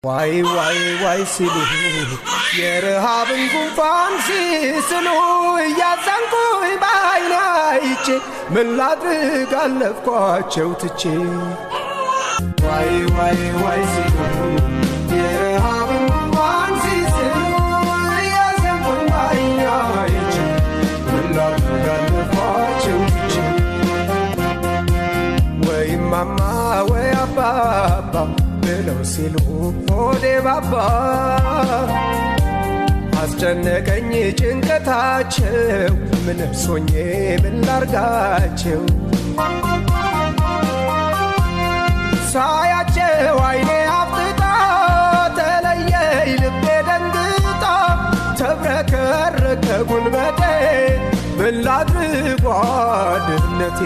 ዋይ ዋይ ዋይ ሲሉ የረሃብን ጉንፋን ሲስሉ እያዘንኩኝ በዓይኔ አይቼ ምን ላድርግ አለፍኳቸው ትቼ። ዋይ ዋይ ዋይ ሲሉ የረሃብን ጉንፋን ሲስሉ እያዘንኩኝ በዓይኔ አይቼ ምን ላድርግ አለፍኳቸው ትቼ። ወይ ማማ ወይ አባባ ብለው ሲሉ ሆዴ ባባ አስጨነቀኝ ጭንቀታቸው ምን እርሶኜ ምን ላርጋቸው። ሳያቸው አይኔ አፍጥጣ ተለየኝ ልቤ ደንግጣ ተብረከረከ ጉልበቴ ምን ላድርግ ድህነቴ